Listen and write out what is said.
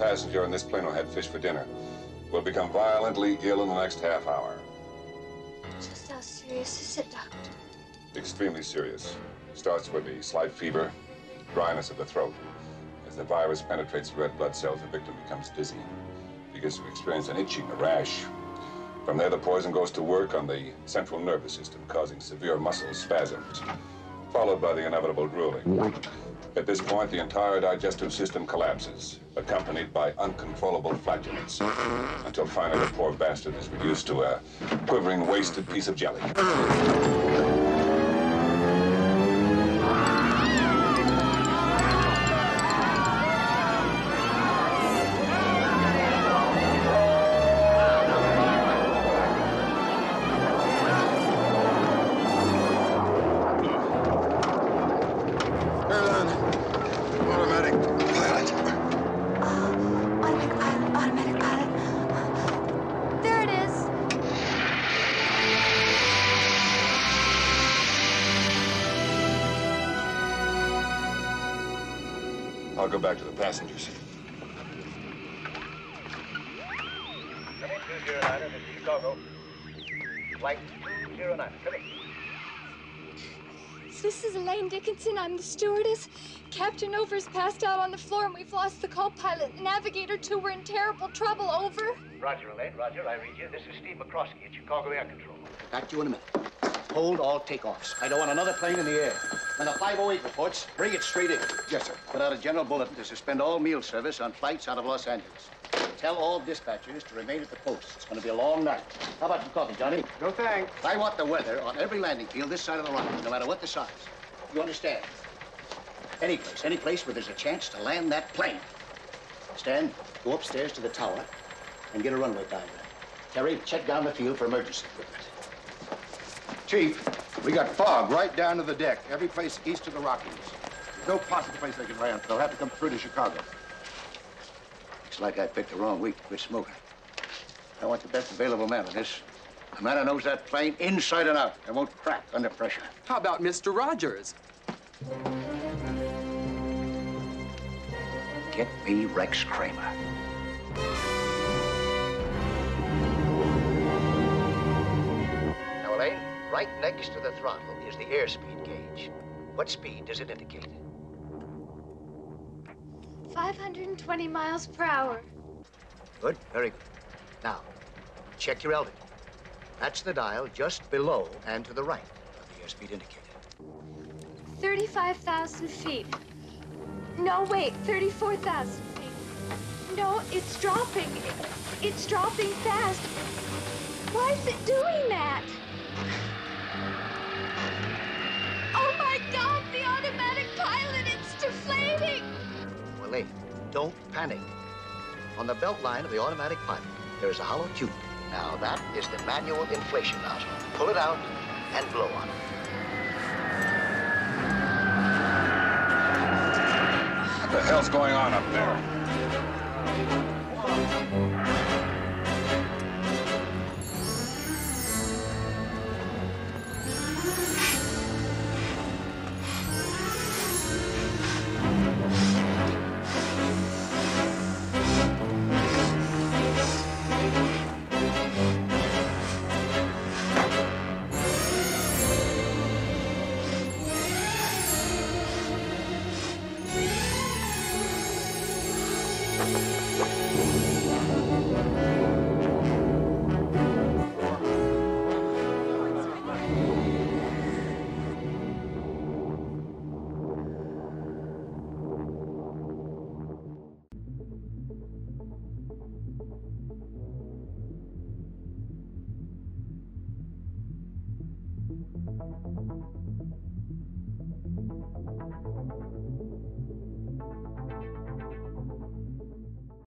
passenger on this plane who had fish for dinner will become violently ill in the next half hour. Just how serious is it, Doctor? Extremely serious. Starts with a slight fever, dryness of the throat. As the virus penetrates the red blood cells, the victim becomes dizzy. Begins to experience an itching, a rash. From there, the poison goes to work on the central nervous system, causing severe muscle spasms, followed by the inevitable drooling. At this point, the entire digestive system collapses, accompanied by uncontrollable flatulence, until finally the poor bastard is reduced to a quivering, wasted piece of jelly. I'll go back to the passengers. Come in, 209, this is Chicago. Flight 209, come in. This is Elaine Dickinson. I'm the stewardess. Captain Over's passed out on the floor, and we've lost the co-pilot and navigator, too. We're in terrible trouble. Over. Roger, Elaine. Roger, I read you. This is Steve McCroskey at Chicago Air Control. Back to you in a minute. Hold all takeoffs. I don't want another plane in the air. When the 508 reports, bring it straight in. Yes, sir. Put out a general bulletin to suspend all meal service on flights out of Los Angeles. Tell all dispatchers to remain at the post. It's going to be a long night. How about some coffee, Johnny? No thanks. I want the weather on every landing field this side of the Rockies, no matter what the size. You understand? Any place where there's a chance to land that plane. Stan, go upstairs to the tower and get a runway diagram. Terry, check down the field for emergency equipment. Chief, we got fog right down to the deck. Every place east of the Rockies. There's no possible place they can land. They'll have to come through to Chicago. Looks like I picked the wrong week to quit smoking. I want the best available man on this. A man who knows that plane inside and out and won't crack under pressure. How about Mr. Rogers? Get me Rex Kramer. Now, Elaine, right next to the throttle is the airspeed gauge. What speed does it indicate? 520 miles per hour. Good, very good. Now, check your altimeter. That's the dial just below and to the right of the airspeed indicator. 35,000 feet. No, wait, 34,000 feet. No, it's dropping. It's dropping fast. Why is it doing that? Oh, my God, the automatic pilot, it's deflating. Well, Elaine, don't panic. On the belt line of the automatic pilot, there is a hollow tube. Now, that is the manual inflation nozzle. Pull it out and blow on it. What the hell's going on up there?